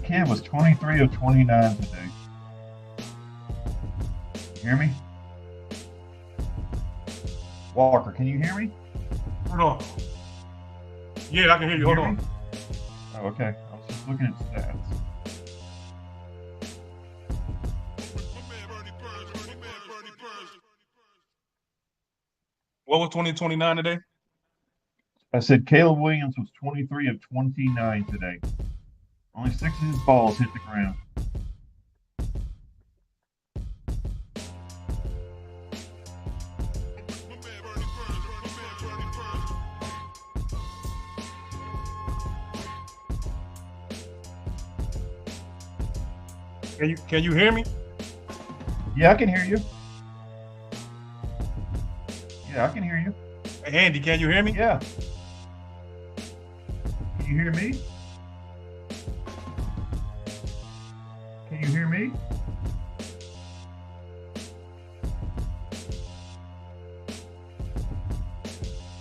kid was 23 of 29 today. You hear me? Walker, can you hear me? Hold on. Yeah, I can hear you. Hold on. Oh, okay. I was just looking at stats. What was 2029 today? I said Caleb Williams was 23 of 29 today. Only 6 of his balls hit the ground. Can you hear me? Yeah, I can hear you. Yeah, I can hear you. Hey, Andy, can you hear me? Yeah. Can you hear me? Can you hear me?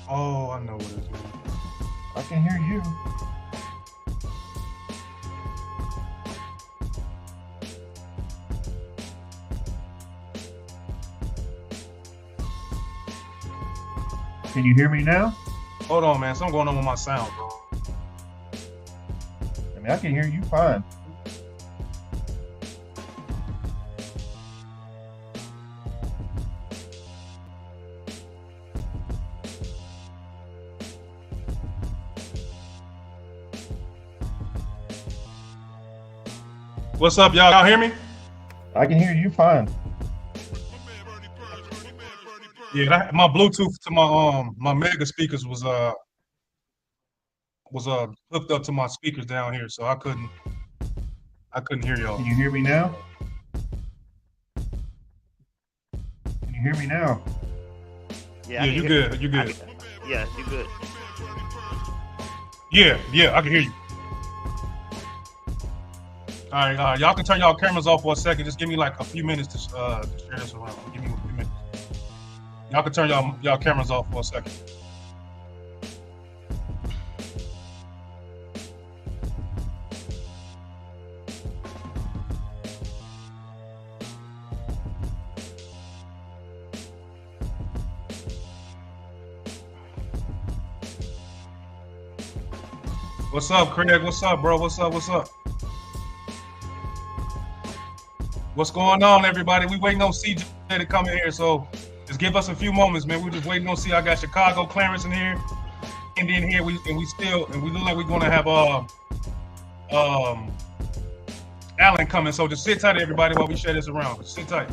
Oh, I know what it is. I can hear you. Can you hear me now? Hold on, man. Something going on with my sound, bro. I mean, I can hear you fine. What's up, y'all? Y'all hear me? I can hear you fine. Yeah, my Bluetooth to my mega speakers was hooked up to my speakers down here, so I couldn't hear y'all. Can you hear me now? Can you hear me now? Yeah, you good. You good. Yeah, you good. Yeah, I can hear you. All right, y'all can turn y'all cameras off for a second. Just give me like a few minutes to share this around. Give me a few minutes. Y'all can turn y'all cameras off for a second. What's up, Craig? What's up, bro? What's up? What's going on, everybody? We waiting on CJ to come in here, so just give us a few moments, man. We're just waiting on. I got Chicago Clarence in here, and in here we look like we're gonna have Allen coming. So just sit tight, everybody, while we share this around. Just sit tight.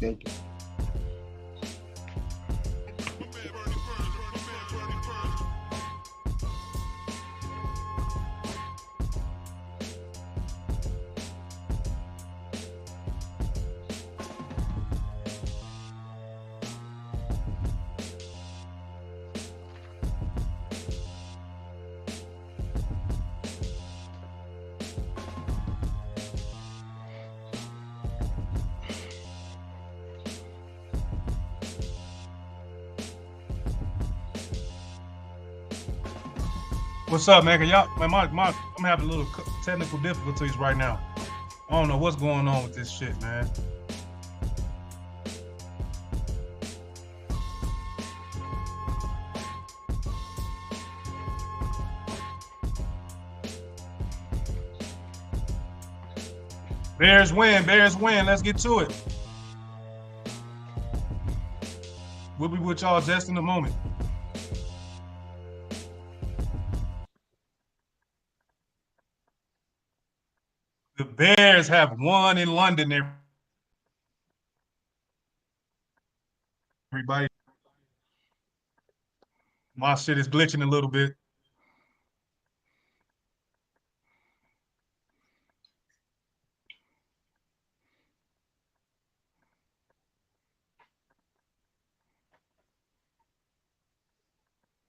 Thank you. What's up, man? Can y'all, man, I'm having a little technical difficulties right now. I don't know what's going on with this shit, man. Bears win, Bears win. Let's get to it. We'll be with y'all just in a moment. The Bears have won in London, everybody. My shit is glitching a little bit.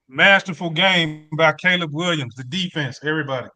Masterful game by Caleb Williams, the defense, everybody.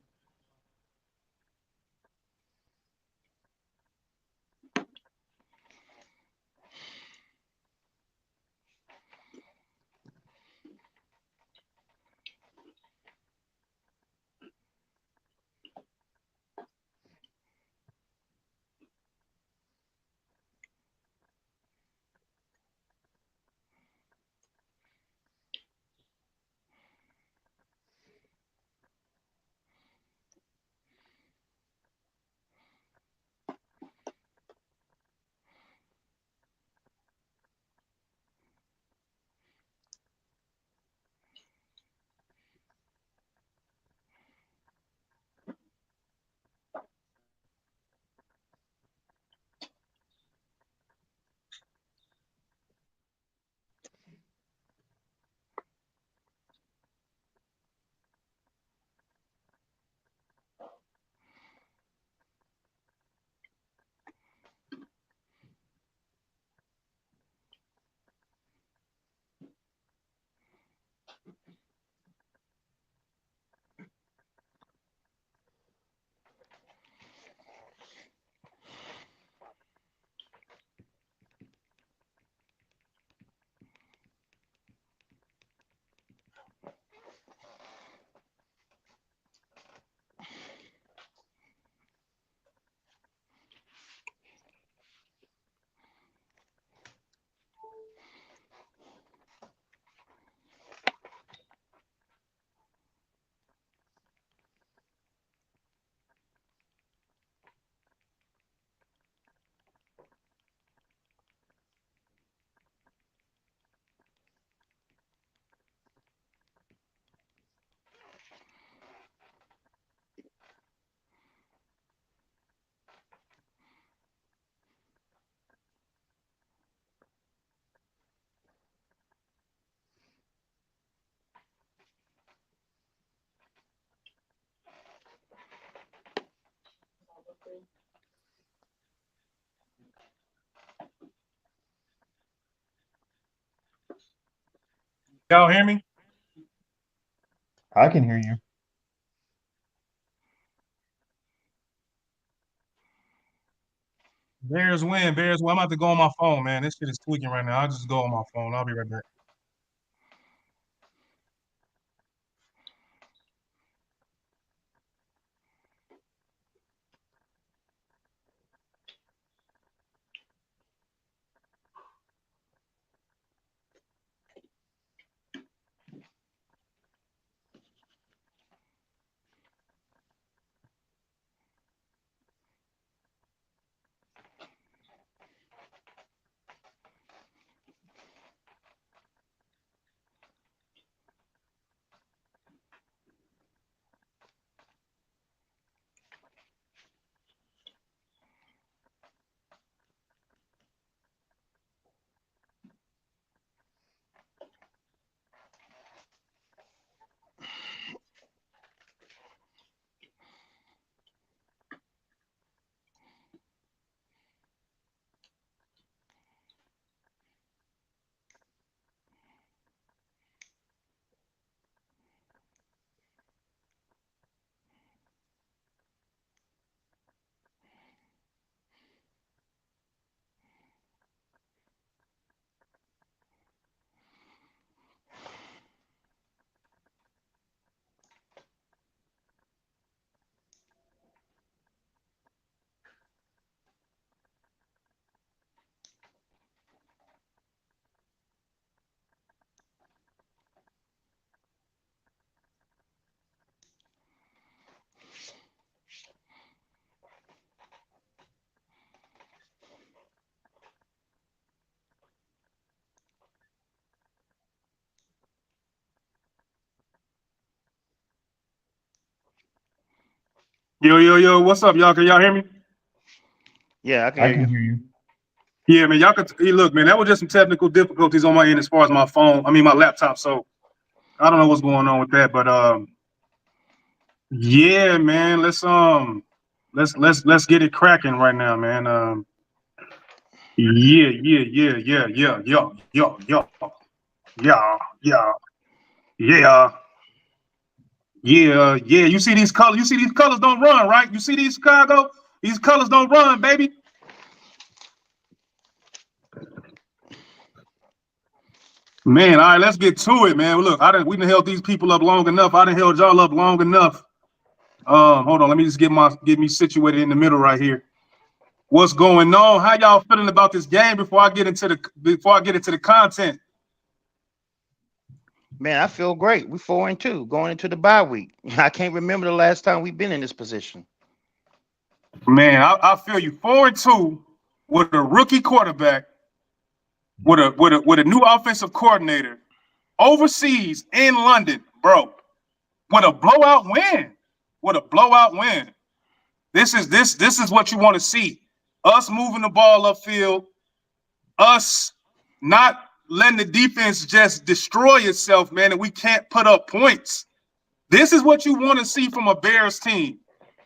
Y'all hear me? I can hear you. Bears win, Bears win. I'm about to go on my phone, man. This shit is tweaking right now. I'll just go on my phone. I'll be right back. Yo, what's up, y'all? Can y'all hear me? Yeah, I can I hear can you. hear you. Yeah, man, y'all could hey, look, man, that was just some technical difficulties on my end as far as my phone. I mean my laptop. So I don't know what's going on with that, but yeah, man, let's get it cracking right now, man. Yeah, yeah. Yeah. You see these colors? You see these colors don't run, right? You see these Chicago? These colors don't run, baby. Man, all right, let's get to it, man. Look, we done held these people up long enough. I done held y'all up long enough. Hold on, let me just get me situated in the middle right here. What's going on? How y'all feeling about this game before I get into the content? Man, I feel great. We're 4-2 going into the bye week. I can't remember the last time we've been in this position. Man, I feel you. 4-2 with a rookie quarterback, with a new offensive coordinator, overseas in London, bro. With a blowout win. This is what you want to see. Us moving the ball upfield, us not letting the defense just destroy itself, man, and we can't put up points. This is what you want to see from a Bears team.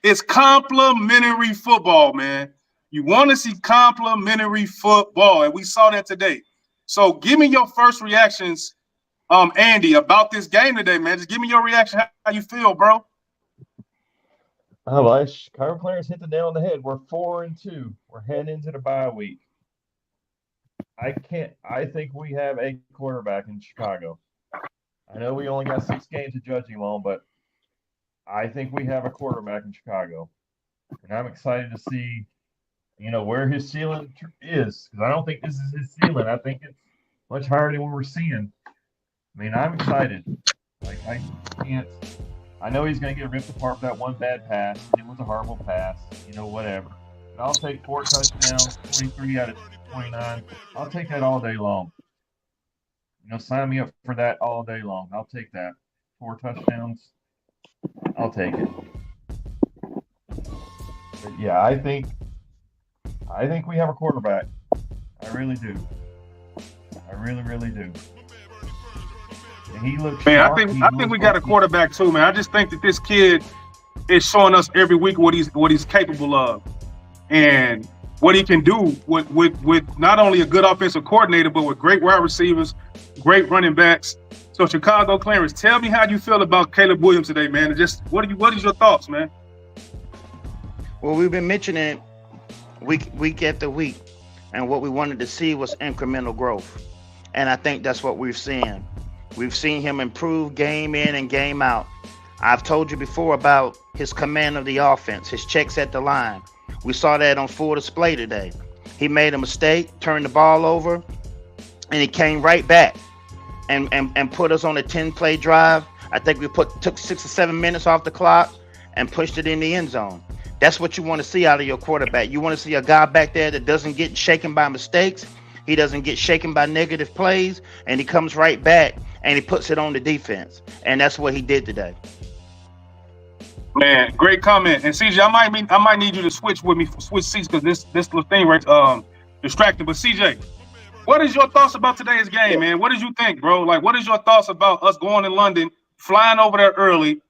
It's complimentary football, man. You want to see complimentary football, and we saw that today. So give me your first reactions, Andy, about this game today, man. Just give me your reaction, how you feel, bro. Well, Chicago Clarence hit the nail on the head. We're 4-2. We're heading into the bye week. I think we have a quarterback in Chicago. I know we only got 6 games to judge him on, but I think we have a quarterback in Chicago. And I'm excited to see, where his ceiling is. Because I don't think this is his ceiling. I think it's much higher than what we're seeing. I mean, I'm excited. I know he's going to get ripped apart for that one bad pass. It was a horrible pass, whatever. But I'll take 4 touchdowns, 23 out of 29. I'll take that all day long. Sign me up for that all day long. I'll take that. 4 touchdowns. I'll take it. But yeah, I think we have a quarterback. I really do. I really, really do. And he looks man, sharp. I think we got a quarterback too, man. I just think that this kid is showing us every week what he's capable of, and what he can do with not only a good offensive coordinator, but with great wide receivers, great running backs. So Chicago Clarence, tell me how you feel about Caleb Williams today, man. And just what is your thoughts, man? Well, we've been mentioning it week after week, and what we wanted to see was incremental growth, and I think that's what we're seeing. We've seen him improve game in and game out. I've told you before about his command of the offense, his checks at the line. We saw that on full display today. He made a mistake, turned the ball over, and he came right back and put us on a 10-play drive. I think we took 6 or 7 minutes off the clock and pushed it in the end zone. That's what you want to see out of your quarterback. You want to see a guy back there that doesn't get shaken by mistakes. He doesn't get shaken by negative plays, and he comes right back and he puts it on the defense. And that's what he did today. Man, great comment. And CJ, I might need you to switch seats because this little thing right distracting. But CJ, what is your thoughts about today's game, man? What did you think, bro? Like, what is your thoughts about us going to London, flying over there early,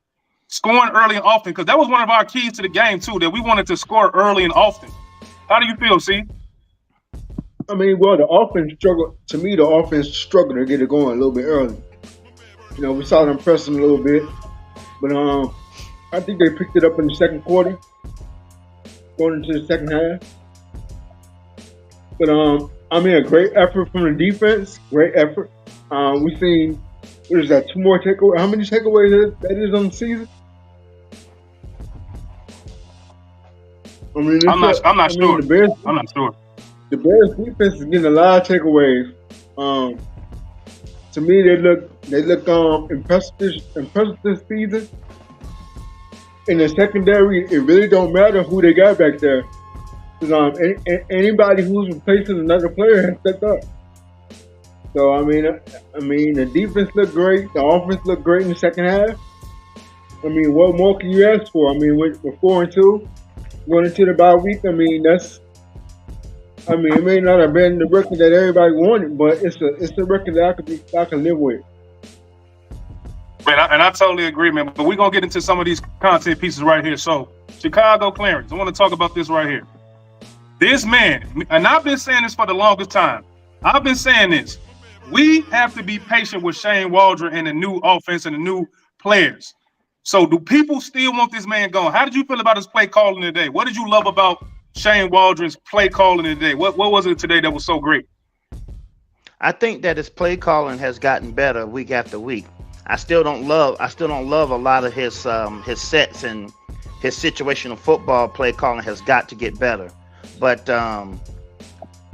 scoring early and often? Because that was one of our keys to the game too, that we wanted to score early and often. How do you feel, C? I mean, well, the offense struggled. To me, the offense struggled to get it going a little bit early. We saw them press them a little bit, but I think they picked it up in the second quarter, going into the second half. But a great effort from the defense. Great effort. We seen what is that? 2 more takeaways. How many takeaways that is on the season? I'm not sure. I'm not sure. The Bears defense is getting a lot of takeaways. To me, they look impressive this season. In the secondary, it really don't matter who they got back there. Because anybody who's replacing another player has stepped up. So the defense looked great. The offense looked great in the second half. I mean, what more can you ask for? I mean, we're 4-2, going into the bye week. I mean, it may not have been the record that everybody wanted, but it's a record that I can live with. Man, I totally agree, man. But we're gonna get into some of these content pieces right here. So, Chicago Clarence, I want to talk about this right here. This man, and I've been saying this for the longest time. I've been saying this. We have to be patient with Shane Waldron and the new offense and the new players. So, do people still want this man gone? How did you feel about his play calling today? What did you love about Shane Waldron's play calling today? What was it today that was so great? I think that his play calling has gotten better week after week. I still don't love a lot of his sets, and his situational football play calling has got to get better. But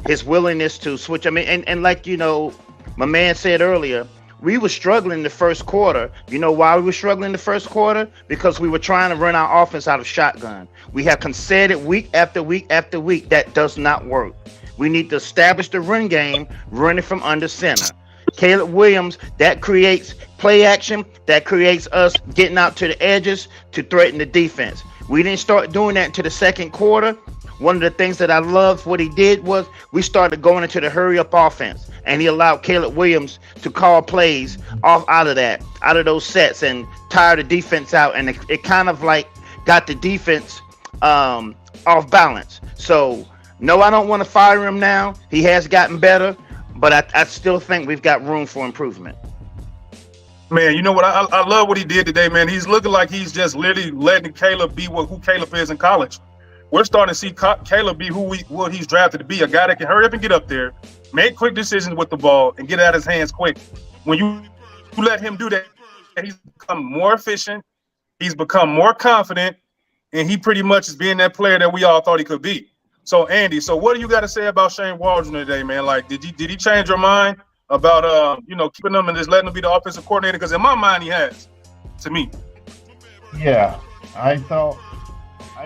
his willingness to switch, I mean, and like, you know, my man said earlier, we were struggling the first quarter. You know why we were struggling the first quarter? Because we were trying to run our offense out of shotgun. We have conceded week after week after week. That does not work. We need to establish the run game, running from under center. Caleb Williams, that creates play action, that creates us getting out to the edges to threaten the defense. We didn't start doing that until the second quarter. One of the things that I loved what he did was we started going into the hurry up offense, and he allowed Caleb Williams to call plays out of those sets, and tire the defense out, and it kind of like got the defense off balance. So no, I don't want to fire him now. He has gotten better, but I still think we've got room for improvement. Man, you know what? I love what he did today, man. He's looking like he's just literally letting Caleb be who Caleb is in college. We're starting to see Caleb be what he's drafted to be, a guy that can hurry up and get up there, make quick decisions with the ball, and get out of his hands quick. When you let him do that, he's become more efficient, he's become more confident, and he pretty much is being that player that we all thought he could be. So, Andy, what do you got to say about Shane Waldron today, man? Like, did he change your mind about keeping him and just letting him be the offensive coordinator? Because in my mind, he has. To me. Yeah, I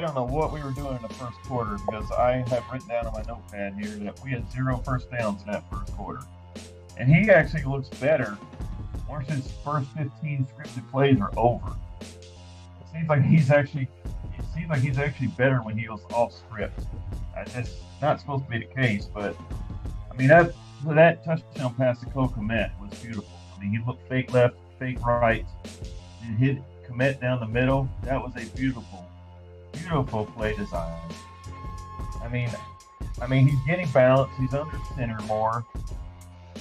don't know what we were doing in the first quarter, because I have written down on my notepad here that we had 0 first downs in that first quarter. And he actually looks better once his first 15 scripted plays are over. It seems like he's actually better when he was off script. That's not supposed to be the case, but I mean that touchdown pass to kmet was beautiful. I mean, he looked fake left, fake right, and hit Kmet down the middle. That was a beautiful play design. I mean, he's getting balance. He's under center more.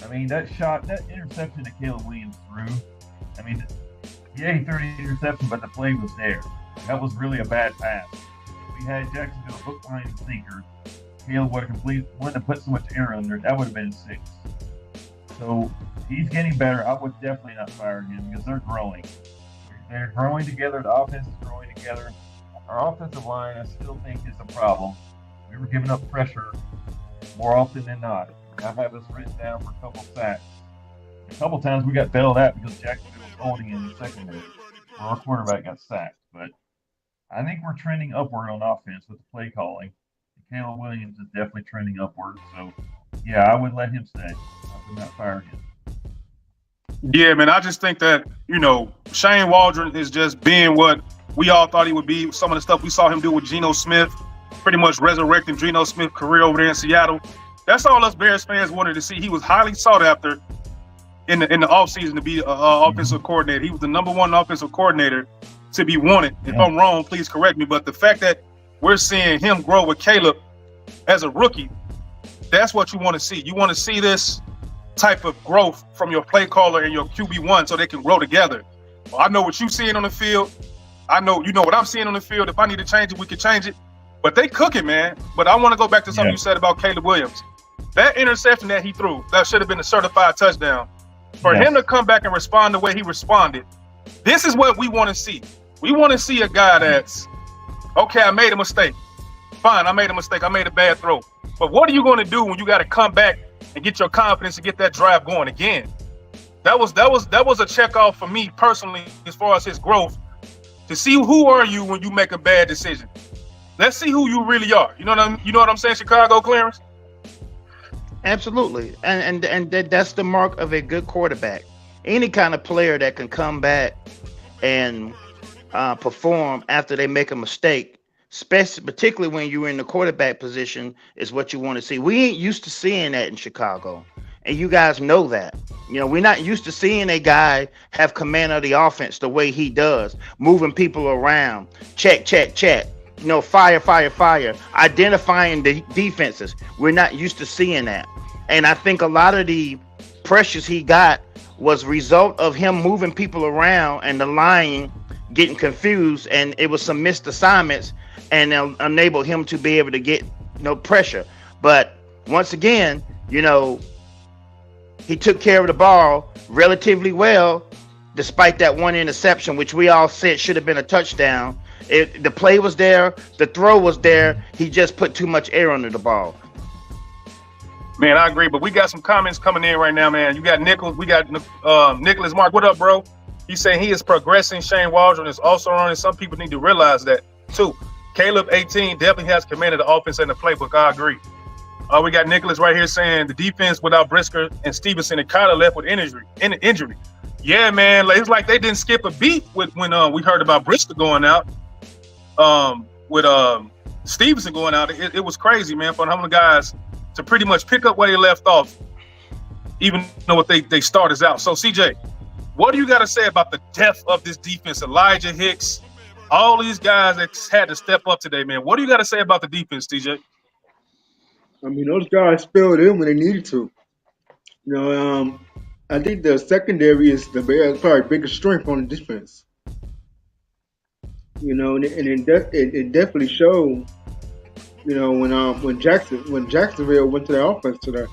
I mean, that interception that Caleb Williams threw. I mean, yeah, he threw the interception, but the play was there. That was really a bad pass. We had Jacksonville hook behind the sinker. Caleb would have put so much air under it. That would have been 6. So he's getting better. I would definitely not fire him, because they're growing. They're growing together. The offense is growing together. Our offensive line, I still think, is a problem. We were giving up pressure more often than not. I have us written down for a couple sacks. A couple times we got bailed out because Jacksonville was holding in the secondary, where our quarterback got sacked. But I think we're trending upward on offense with the play calling. Caleb Williams is definitely trending upward. So, yeah, I would let him stay. I would not fire him. Yeah, man, I just think that, Shane Waldron is just being what we all thought he would be. Some of the stuff we saw him do with Geno Smith, pretty much resurrecting Geno Smith's career over there in Seattle. That's all us Bears fans wanted to see. He was highly sought after in the offseason to be an offensive coordinator. He was the number 1 offensive coordinator to be wanted. If I'm wrong, please correct me. But the fact that we're seeing him grow with Caleb as a rookie, that's what you want to see. You want to see this type of growth from your play caller and your QB1 so they can grow together. Well, I know what you're seeing on the field. I know you know what I'm seeing on the field. If I need to change it, we can change it. But they cooking, man. But I want to go back to something you said about Caleb Williams. That interception that he threw, that should have been a certified touchdown. For him to come back and respond the way he responded, this is what we want to see. We want to see a guy that's, okay, I made a mistake. Fine, I made a mistake. I made a bad throw. But what are you going to do when you got to come back and get your confidence and get that drive going again? That was a check off for me personally as far as his growth, to see who are you when you make a bad decision. Let's see who you really are. You know what I'm saying, Chicago Clarence? Absolutely, and that's the mark of a good quarterback. Any kind of player that can come back and perform after they make a mistake, especially particularly when you're in the quarterback position, is what you want to see. We ain't used to seeing that in Chicago, and you guys know that. We're not used to seeing a guy have command of the offense the way he does, moving people around, check, check, check. Fire, fire, fire, identifying the defenses. We're not used to seeing that. And I think a lot of the pressures he got was result of him moving people around and the line getting confused, and it was some missed assignments and enabled him to be able to get pressure. But once again, he took care of the ball relatively well, despite that one interception, which we all said should have been a touchdown. The play was there, the throw was there. He just put too much air under the ball. Man, I agree, but we got some comments coming in right now, man. You got Nichols, we got Nicholas Mark. What up, bro? He's saying he is progressing. Shane Waldron is also running. Some people need to realize that too. Caleb 18 definitely has commanded the offense and the playbook. I agree. We got Nicholas right here saying the defense without Brisker and Stevenson and kind of left with injury. Yeah, man, it's like they didn't skip a beat when we heard about Brisker going out. With Stevenson going out, it was crazy, man, for some of the guys to pretty much pick up where they left off, even though what they started out. So, CJ, what do you got to say about the depth of this defense? Elijah Hicks, all these guys that had to step up today, man. What do you got to say about the defense, TJ? I mean, those guys filled in when they needed to. I think the secondary is the Bears' probably biggest strength on the defense. And it definitely showed. When Jacksonville went to the offense today.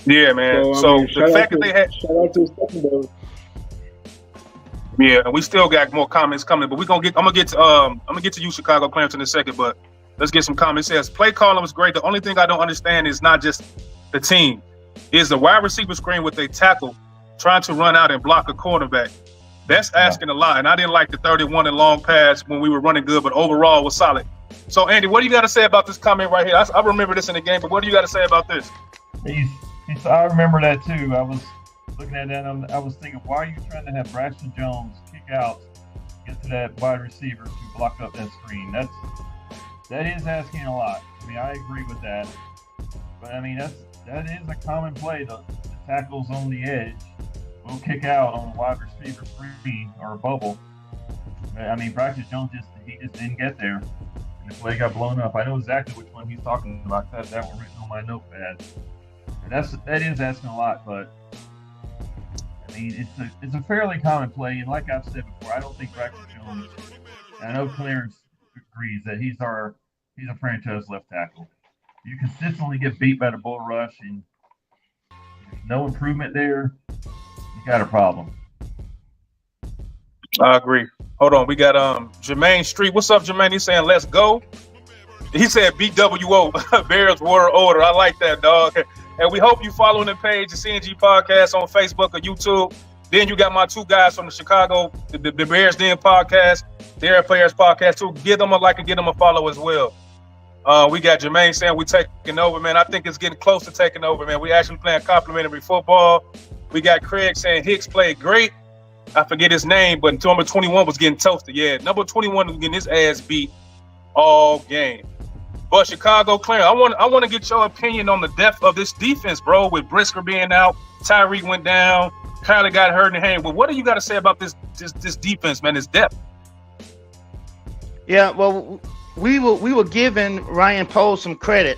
Yeah, man. So the fact that they had shout out to the secondary. Yeah, and we still got more comments coming, but I'm gonna get to you, Chicago Clarence, in a second. But let's get some comments. It says play calling was great. The only thing I don't understand is not just the team, is the wide receiver screen with a tackle trying to run out and block a quarterback. That's asking a lot. And I didn't like the 31 and long pass when we were running good, but overall was solid. So, Andy, what do you got to say about this comment right here? I remember this in the game, but what do you got to say about this? I remember that too. I was looking at that. I was thinking, why are you trying to have Braxton Jones kick out, get to that wide receiver to block up that screen? That is asking a lot. I mean, I agree with that. But I mean, that is a common play. The tackles on the edge will kick out on a wide receiver screen or a bubble. I mean, Braxton Jones just didn't get there, and the play got blown up. I know exactly which one he's talking about. That one written on my notepad. And that is asking a lot, but I mean, it's a fairly common play. And like I've said before, I don't think Braxton Jones. I know Clarence agrees that he's a franchise left tackle. You consistently get beat by the bull rush, and there's no improvement there. You got a problem. I agree. Hold on, we got Jermaine Street. What's up, Jermaine? He's saying let's go. He said BWO, Bears World Order. I like that, dog. And we hope you following the page, the CNG Podcast on Facebook or YouTube. Then you got my two guys from the Chicago, the Bears Den Podcast, the Air Players Podcast too. Give them a like and give them a follow as well. We got Jermaine saying we taking over, man. I think it's getting close to taking over, man. We actually playing complimentary football. We got Craig saying Hicks played great. I forget his name, but number 21 was getting toasted. Yeah, number 21 was getting his ass beat all game. But Chicago, Clarence, I want to get your opinion on the depth of this defense, bro. With Brisker being out, Tyreek went down, Kyler got hurt in the hand. But what do you got to say about this defense, man? This depth. Yeah, well, we were giving Ryan Poles some credit,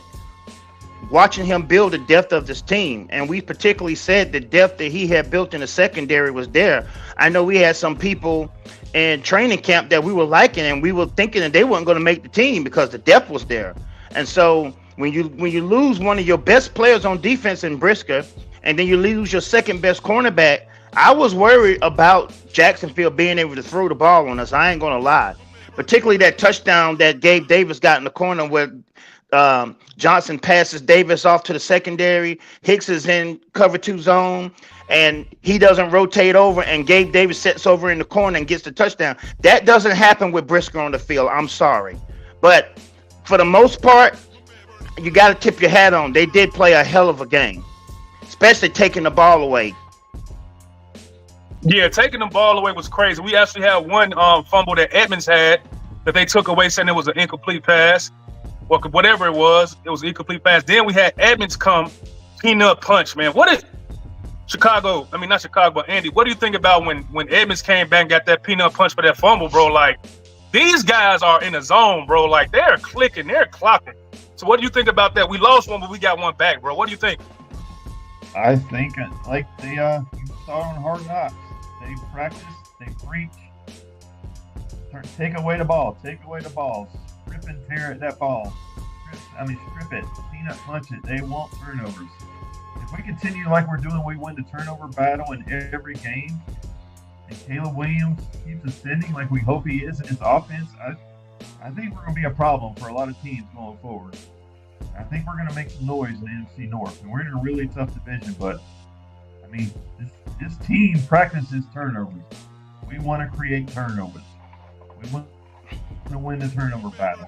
watching him build the depth of this team, and we particularly said the depth that he had built in the secondary was there. I know we had some people in training camp that we were liking, and we were thinking that they weren't going to make the team because the depth was there. And so when you lose one of your best players on defense in Brisker, and then you lose your second best cornerback, I was worried about Jacksonville being able to throw the ball on us. I ain't going to lie. Particularly that touchdown that Gabe Davis got in the corner where Johnson passes Davis off to the secondary. Hicks is in cover 2 zone, and he doesn't rotate over, and Gabe Davis sits over in the corner and gets the touchdown. That doesn't happen with Brisker on the field. I'm sorry. But for the most part, you got to tip your hat on. They did play a hell of a game, especially taking the ball away. Yeah, taking the ball away was crazy. We actually had one fumble that Edmonds had that they took away, saying it was an incomplete pass. Well, whatever it was an incomplete pass. Then we had Edmonds come peanut punch, man. What is Chicago? I mean, not Chicago, but Andy. What do you think about when Edmonds came back and got that peanut punch for that fumble, bro? Like, these guys are in the zone, bro. Like, they're clicking, they're clocking. So what do you think about that? We lost one, but we got one back, bro. What do you think? I think like they you saw on Hard Knocks. They practice, they preach. Take away the ball. Take away the ball. Strip and tear at that ball. Strip it. Peanut punch it. They want turnovers. If we continue like we're doing, we win the turnover battle in every game. And Caleb Williams keeps ascending like we hope he is in his offense. I think we're going to be a problem for a lot of teams going forward. I think we're going to make some noise in the NFC North. And we're in a really tough division, but I mean, this team practices turnovers. We want to create turnovers. We want to win the turnover battle.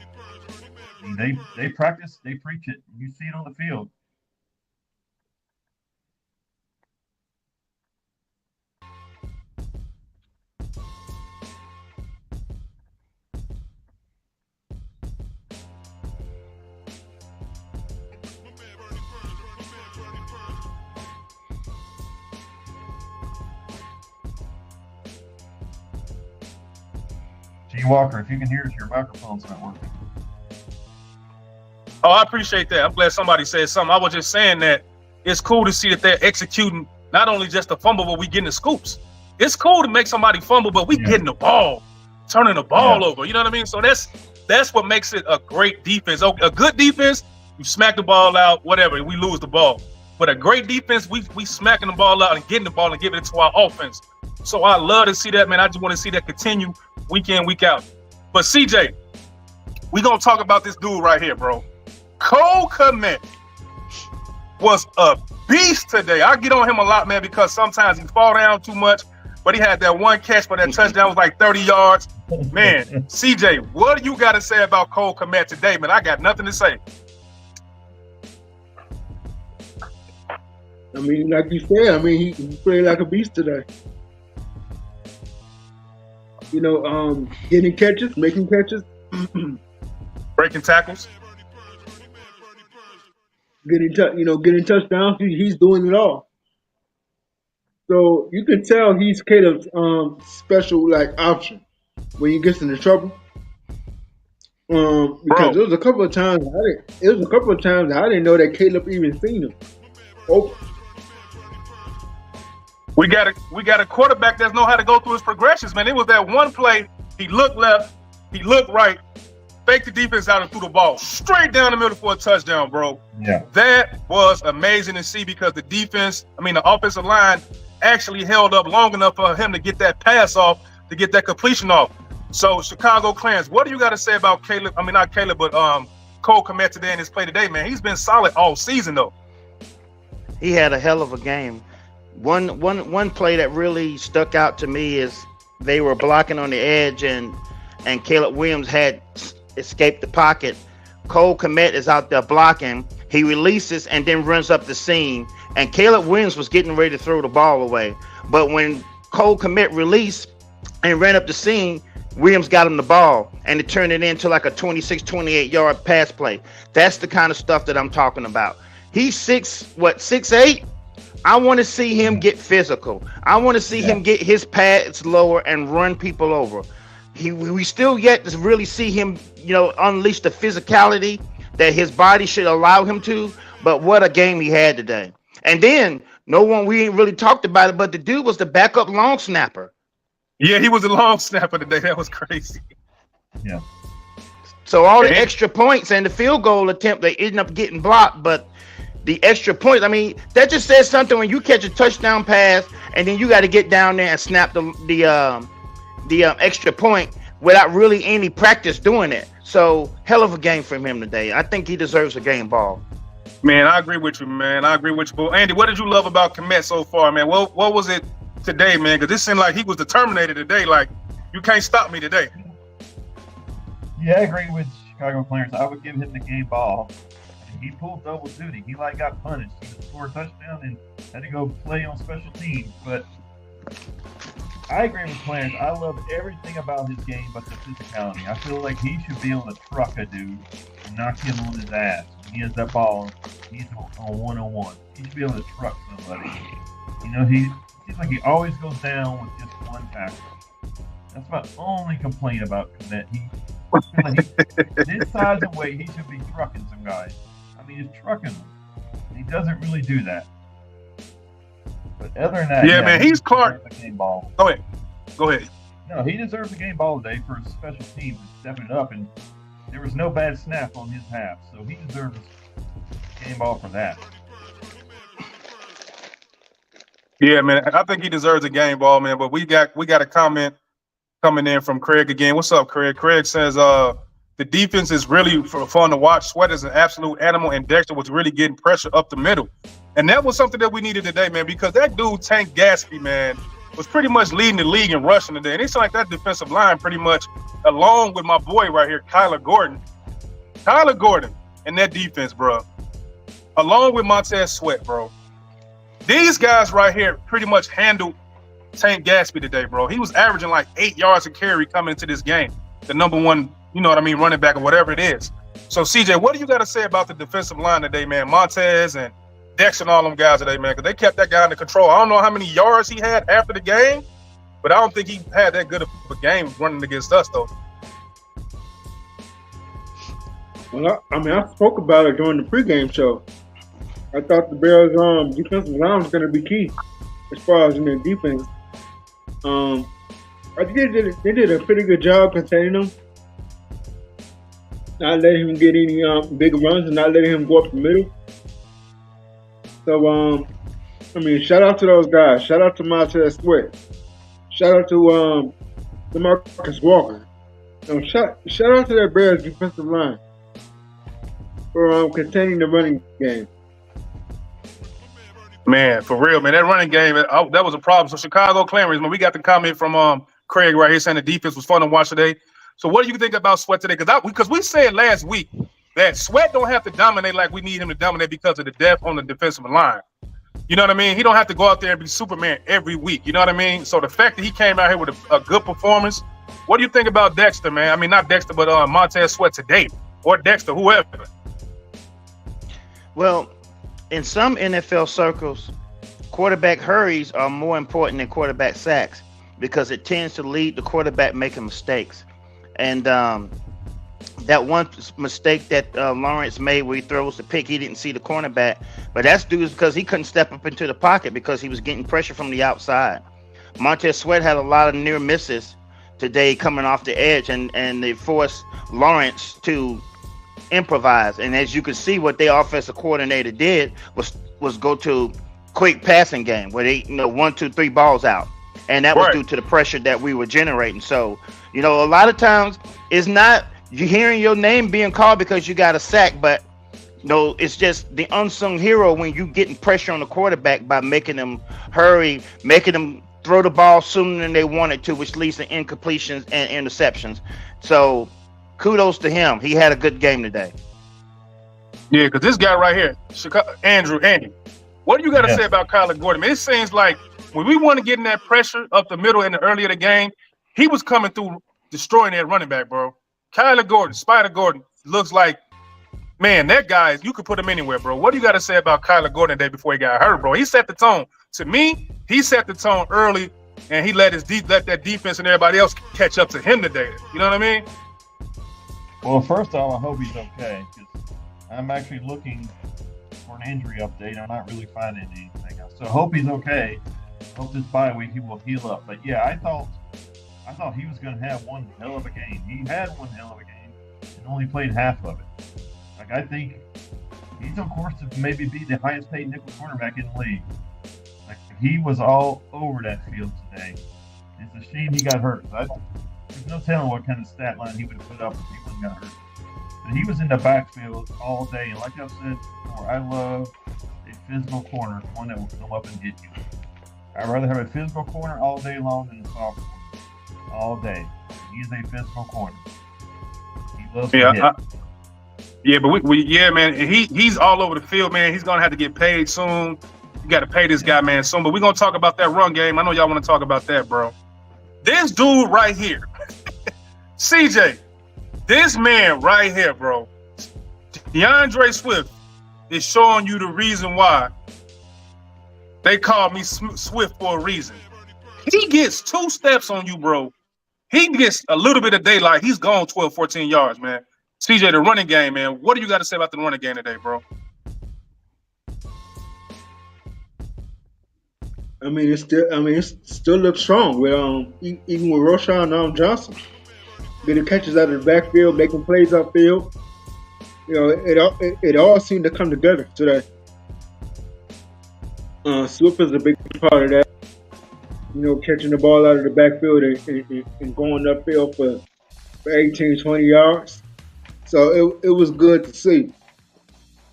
I mean, they practice, they preach it. You see it on the field. G. Walker, if you can hear us, your microphone's not working. Oh, I appreciate that. I'm glad somebody said something. I was just saying that it's cool to see that they're executing not only just the fumble, but we getting the scoops. It's cool to make somebody fumble, but we getting the ball, turning the ball over. You know what I mean? So that's what makes it a great defense. A good defense, you smack the ball out, whatever, and we lose the ball. But a great defense, we smacking the ball out and getting the ball and giving it to our offense. So I love to see that, man. I just want to see that continue week in, week out. But CJ, we gonna talk about this dude right here, bro. Kmet was a beast today. I get on him a lot, man, because sometimes he fall down too much. But he had that one catch for that touchdown, was like 30 yards. Man, CJ, what do you got to say about Kmet today, man? I got nothing to say. I mean, like you said, I mean, he played like a beast today. You know, getting catches, making catches, breaking tackles, getting touchdowns. He's doing it all. So you can tell he's Caleb's special like option when he gets into trouble. Because there was a couple of times I didn't know that Caleb even seen him. Oh. We got a quarterback that knows how to go through his progressions, man. It was that one play, he looked left, he looked right, faked the defense out and threw the ball straight down the middle for a touchdown, bro. Yeah. That was amazing to see because the offensive line actually held up long enough for him to get that pass off, to get that completion off. So Chicago Clans, what do you got to say about Cole Kmet today in his play today, man? He's been solid all season though. He had a hell of a game. One play that really stuck out to me is they were blocking on the edge and Caleb Williams had escaped the pocket. Cole Kmet is out there blocking. He releases and then runs up the seam. And Caleb Williams was getting ready to throw the ball away. But when Cole Kmet released and ran up the seam, Williams got him the ball and it turned it into like a 26, 28 yard pass play. That's the kind of stuff that I'm talking about. He's 6'8"? I want to see him get physical. I want to see him get his pads lower and run people over. We still yet to really see him, unleash the physicality that his body should allow him to. But what a game he had today. And then we ain't really talked about it, but the dude was the backup long snapper. Yeah, he was a long snapper today. That was crazy. Yeah. So all the extra points and the field goal attempt, they ended up getting blocked, but the extra points, I mean, that just says something when you catch a touchdown pass and then you got to get down there and snap the extra point without really any practice doing it. So hell of a game from him today. I think he deserves a game ball. Man, I agree with you, man. I agree with you. But Andy, what did you love about Kmet so far, man? What was it today, man? Because this seemed like he was the Terminator today. Like, you can't stop me today. Yeah, I agree with Chicago Clarence. I would give him the game ball. He pulled double duty. He got punished. He scored a touchdown and had to go play on special teams. But I agree with Clarence. I love everything about his game but the physicality. I feel like he should be able to truck a dude and knock him on his ass. When he has that ball, he's on one-on-one. He should be able to truck somebody. You know, he seems like he always goes down with just one tackle. That's my only complaint about Kmet. His size and weight, he should be trucking some guys. I mean, he's trucking them. He doesn't really do that. But other than that, yeah, man, he's Clark. The game ball. Go ahead. No, he deserves the game ball today for his special teams stepping it up, and there was no bad snap on his half, so he deserves game ball for that. Yeah, man, I think he deserves a game ball, man. But we got a comment coming in from Craig again. What's up, Craig? Craig says, the defense is really fun to watch. Sweat is an absolute animal, and Dexter was really getting pressure up the middle. And that was something that we needed today, man, because that dude, Tank Gatsby, man, was pretty much leading the league in rushing today. And it's like that defensive line pretty much, along with my boy right here, Kyler Gordon and that defense, bro, along with Montez Sweat, bro. These guys right here pretty much handled Tank Gatsby today, bro. He was averaging like 8 yards a carry coming into this game. The number one, you know what I mean, running back or whatever it is. So, CJ, what do you got to say about the defensive line today, man? Montez and Dex and all them guys today, man, because they kept that guy under control. I don't know how many yards he had after the game, but I don't think he had that good of a game running against us, though. Well, I spoke about it during the pregame show. I thought the Bears' defensive line was going to be key as far as in their defense. I think they did a pretty good job containing him, not letting him get any big runs and not letting him go up the middle. So, shout out to those guys. Shout out to Montez Sweat. Shout out to DeMarcus Walker. Shout out to that Bears defensive line for containing the running game. Man, for real, man, that running game, that was a problem. So, Chicago Clarence, man, we got the comment from Craig right here saying the defense was fun to watch today. So, what do you think about Sweat today? Because we said last week that Sweat don't have to dominate like we need him to dominate because of the depth on the defensive line. You know what I mean? He don't have to go out there and be Superman every week. You know what I mean? So the fact that he came out here with a good performance, what do you think about Dexter, man? I mean, not Dexter, but Montez Sweat today, or Dexter, whoever. Well, in some NFL circles, quarterback hurries are more important than quarterback sacks because it tends to lead the quarterback making mistakes. And that one mistake that Lawrence made where he throws the pick, he didn't see the cornerback, but that's due because he couldn't step up into the pocket because he was getting pressure from the outside. Montez Sweat had a lot of near misses today coming off the edge, and they forced Lawrence to improvise. And as you can see, what their offensive coordinator did was go to quick passing game where they 1, 2, 3 balls out, and that was due to the pressure that we were generating. So a lot of times it's not you hearing your name being called because you got a sack, but it's just the unsung hero when you getting pressure on the quarterback by making them hurry, making them throw the ball sooner than they wanted to, which leads to incompletions and interceptions. So kudos to him. He had a good game today. Yeah, because this guy right here, Andy, what do you got to say about Kyler Gordon? Man, it seems like when we want to get in that pressure up the middle in the early of the game, he was coming through destroying that running back, bro. Kyler Gordon, Spider Gordon, looks like, man, that guy, you could put him anywhere, bro. What do you got to say about Kyler Gordon today before he got hurt, bro? He set the tone. To me, he set the tone early, and he let that defense and everybody else catch up to him today. You know what I mean? Well, first off, I hope he's okay, because I'm actually looking for an injury update. I'm not really finding anything else. So I hope he's okay. Hope this bye week he will heal up. But yeah, I thought he was going to have one hell of a game. He had one hell of a game and only played half of it. Like, I think he's on course to maybe be the highest paid nickel cornerback in the league. Like, he was all over that field today. It's a shame he got hurt. There's no telling what kind of stat line he would have put up if he wouldn't got hurt. But he was in the backfield all day. And like I've said before, I love a physical corner, one that will come up and hit you. I'd rather have a physical corner all day long than a soft corner. All day. He's a physical corner. He loves to hit. But man, he's all over the field, man. He's gonna have to get paid soon. You got to pay this guy, man, soon. But we're gonna talk about that run game. I know y'all want to talk about that, bro. This dude right here, CJ, this man right here, bro, DeAndre Swift is showing you the reason why they call me Swift for a reason. He gets 2 steps on you, bro. He gets a little bit of daylight. He's gone 12, 14 yards, man. CJ, the running game, man. What do you got to say about the running game today, bro? It still looks strong with even with Roshan Johnson. Getting catches out of the backfield, making plays upfield. You know, it all seemed to come together today. Swift is a big part of that. You know, catching the ball out of the backfield and going upfield for 18, 20 yards. So it was good to see.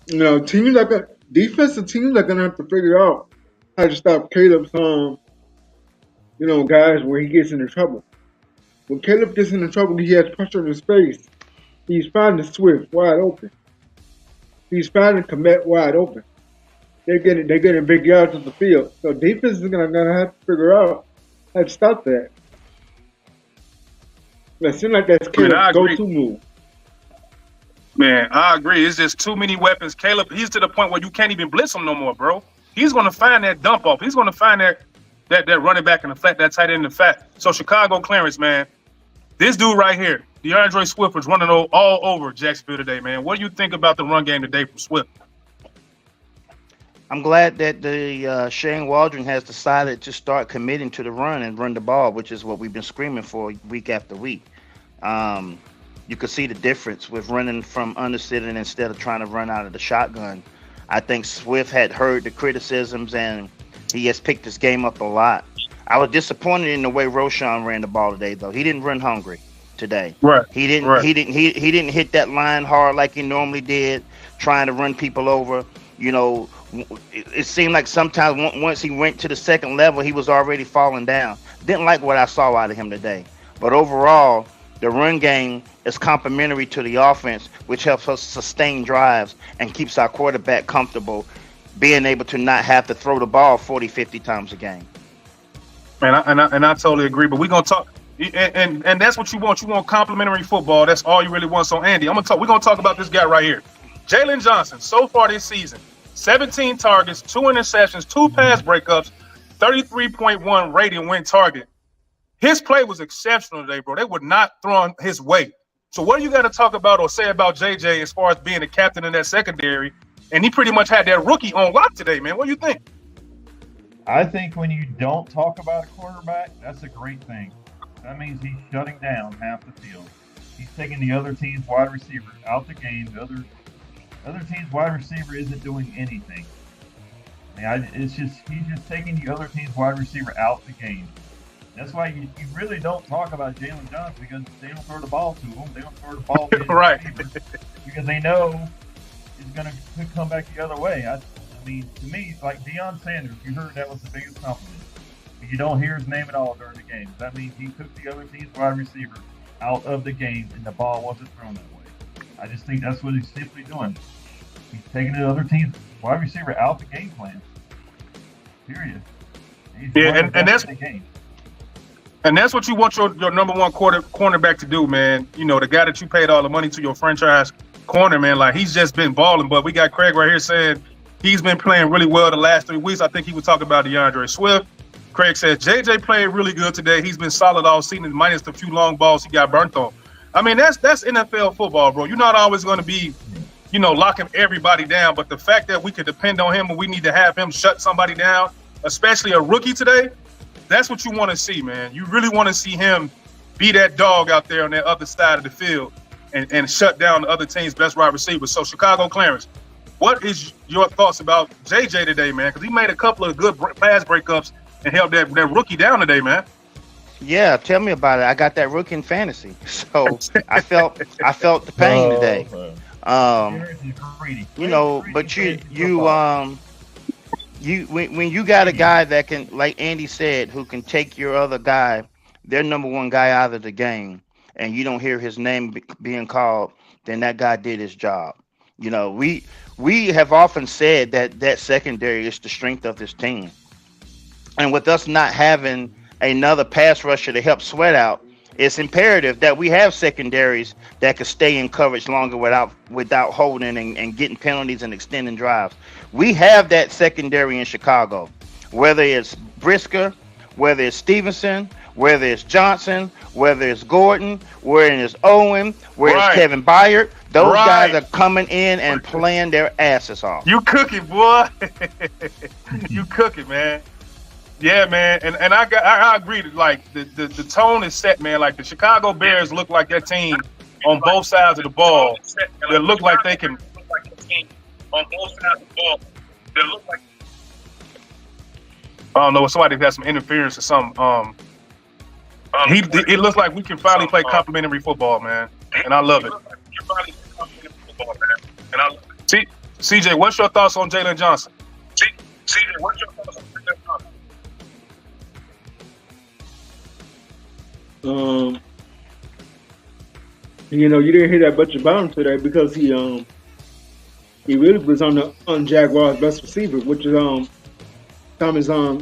You know, defensive teams are gonna have to figure out how to stop Caleb's guys where he gets into trouble. When Caleb gets into trouble, he has pressure in his face. He's finding Swift wide open. He's finding Kmet wide open. They're getting big yards of the field. So defense is gonna have to figure out how to stop that. It seems like that's Caleb's go-to move. Man, I agree. It's just too many weapons. Caleb, he's to the point where you can't even blitz him no more, bro. He's going to find that dump off. He's going to find that running back in the flat, that tight end in the flat. So Chicago clearance, man. This dude right here, DeAndre Swift, was running all over Jacksonville today, man. What do you think about the run game today from Swift? I'm glad that the Shane Waldron has decided to start committing to the run and run the ball, which is what we've been screaming for week after week. You could see the difference with running from undersitting instead of trying to run out of the shotgun. I think Swift had heard the criticisms and he has picked his game up a lot. I was disappointed in the way Roshan ran the ball today, though. He didn't run hungry today. Right. He didn't. Right. He didn't hit that line hard like he normally did, trying to run people over. You know, it seemed like sometimes once he went to the second level, he was already falling down. Didn't like what I saw out of him today. But overall, the run game is complementary to the offense, which helps us sustain drives and keeps our quarterback comfortable, being able to not have to throw the ball 40, 50 times a game. Man, I totally agree. But we're gonna talk, and that's what you want. You want complimentary football. That's all you really want. So Andy, we're gonna talk about this guy right here, Jalen Johnson. So far this season, 17 targets, 2 interceptions, 2 pass breakups, 33.1 rating win target. His play was exceptional today, bro. They were not throwing his way. So what do you got to talk about or say about JJ as far as being the captain in that secondary? And he pretty much had that rookie on lock today, man. What do you think? I think when you don't talk about a quarterback, that's a great thing. That means he's shutting down half the field. He's taking the other team's wide receiver out the game. The other team's wide receiver isn't doing anything. He's just taking the other team's wide receiver out the game. That's why you really don't talk about Jalen Johnson, because they don't throw the ball to him. They don't throw the ball to his right. Because they know it's going to come back the other way. I mean, to me, like Deion Sanders, you heard that was the biggest compliment. But you don't hear his name at all during the game. That means he took the other team's wide receiver out of the game and the ball wasn't thrown that way. I just think that's what he's simply doing. He's taking the other team's wide receiver out the game plan. Period. And that's the game. And that's what you want your number one cornerback to do, man. You know, the guy that you paid all the money to, your franchise corner, man. Like, he's just been balling. But we got Craig right here saying he's been playing really well the last 3 weeks. I think he was talking about DeAndre Swift. Craig says JJ played really good today. He's been solid all season, minus the few long balls he got burnt on. I mean, that's NFL football, bro. You're not always going to be, locking everybody down. But the fact that we can depend on him and we need to have him shut somebody down, especially a rookie today, that's what you want to see, man. You really want to see him be that dog out there on that other side of the field and shut down the other team's best wide receivers. So, Chicago Clarence, what is your thoughts about JJ today, man? Because he made a couple of good pass breakups and held that rookie down today, man. Yeah, tell me about it. I got that rookie in fantasy, so I felt the pain today. When you got a guy that can, like Andy said, who can take your other guy, their number one guy out of the game, and you don't hear his name being called, then that guy did his job. We have often said that secondary is the strength of this team. And with us not having another pass rusher to help Sweat out, it's imperative that we have secondaries that could stay in coverage longer without holding and getting penalties and extending drives. We have that secondary in Chicago, whether it's Brisker, whether it's Stevenson, whether it's Johnson, whether it's Gordon, whether it's Owen, whether it's Kevin Byard. Those guys are coming in and playing their asses off. You cooking, boy. You cooking, man. Yeah, man, and I agree that like the tone is set, man. Like the Chicago Bears look like that team on both sides of the ball. They look like they can. On both sides of the ball, they look like. I don't know. Somebody had some interference or something. It looks like we can finally play complimentary football, man, and I love it. CJ, what's your thoughts on Jalen Johnson? CJ, what's your thoughts on Jalen Johnson? You didn't hear that much about him today because he really was on Jaguars' best receiver, which is Thomas Jr.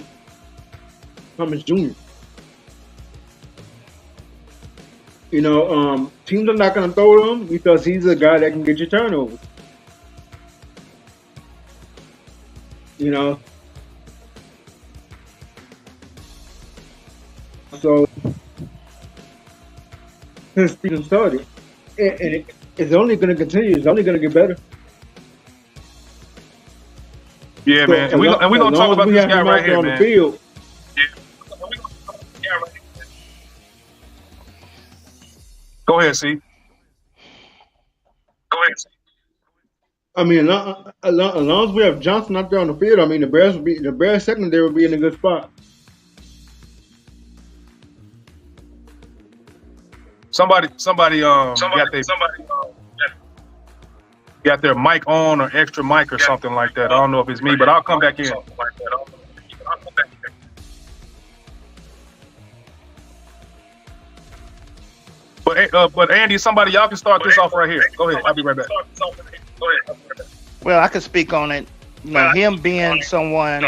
Teams are not going to throw to him because he's a guy that can get you turnovers. So since season started, and it's only going to continue. It's only going to get better. Yeah, so, man. And we're going to talk about this guy right here, man. Field, Go ahead, C. Go ahead, C. I mean, as long as we have Johnson out there on the field, I mean, the Bears secondary will be in a good spot. Somebody got their mic on or extra mic or something like that. I don't know if it's me, but I'll come back in. But Andy, y'all can start this off right here. Go ahead. I'll be right back. Well, I can speak on it. Him being someone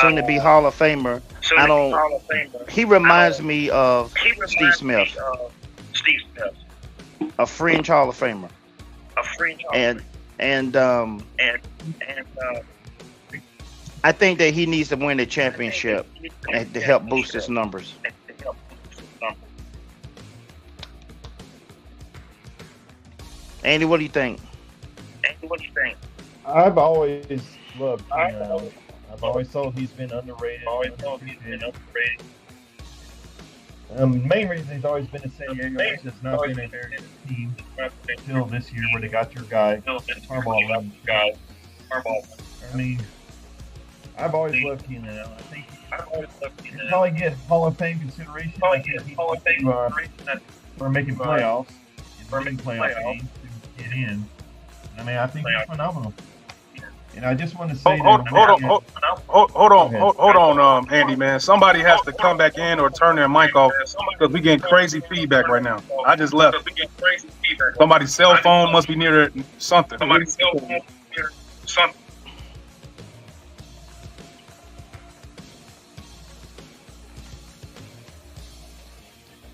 soon to be Hall of Famer. He reminds me of Steve Smith, a fringe Hall of Famer. And I think that he needs to win the championship and to help boost his numbers. Andy, what do you think? I've always loved Keenan. I've always thought he's been underrated. Main reason he's always been in San Diego is just not been a very good team until this year where they got your guy, Harbaugh. I mean, I've always loved Keenan. I think he'll probably get Hall of Fame consideration. I think he's for making playoffs, playoff games to get in. I mean, I think he's phenomenal. And I just want to say hold on, Andy, man. Somebody has to come back in or turn their mic off because we getting crazy feedback right now. I just left. Somebody's cell phone must be near something.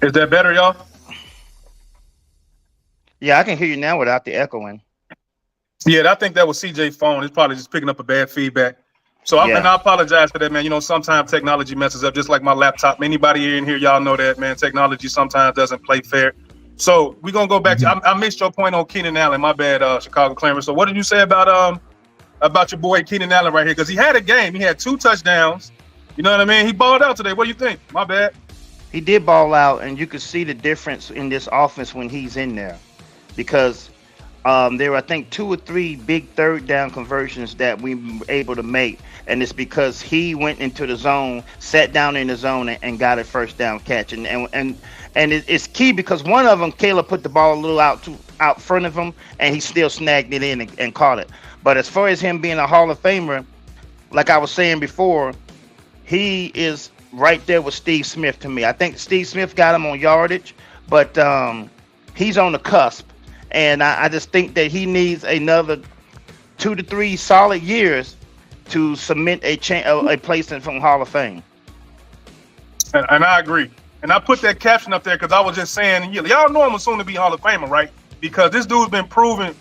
Is that better, y'all? Yeah, I can hear you now without the echoing. Yeah, I think that was CJ's phone. It's probably just picking up a bad feedback. So and I apologize for that, man. Sometimes technology messes up, just like my laptop. Anybody in here, y'all know that, man. Technology sometimes doesn't play fair. So we're going to go back to I missed your point on Keenan Allen. My bad, Chicago Clarence. So what did you say about your boy Keenan Allen right here? Because he had a game. He had 2 touchdowns. You know what I mean? He balled out today. What do you think? My bad. He did ball out, and you could see the difference in this offense when he's in there. Because there were, I think, 2 or 3 big third down conversions that we were able to make. And it's because he went into the zone, sat down in the zone, and got a first down catch. And it's key because one of them, Caleb put the ball a little out front of him, and he still snagged it in and caught it. But as far as him being a Hall of Famer, like I was saying before, he is right there with Steve Smith to me. I think Steve Smith got him on yardage, but he's on the cusp. And I just think that he needs another 2 to 3 solid years to submit a place in from Hall of Fame. And I agree. And I put that caption up there because I was just saying, y'all know I'm a soon to be Hall of Famer, right? Because this dude's been proven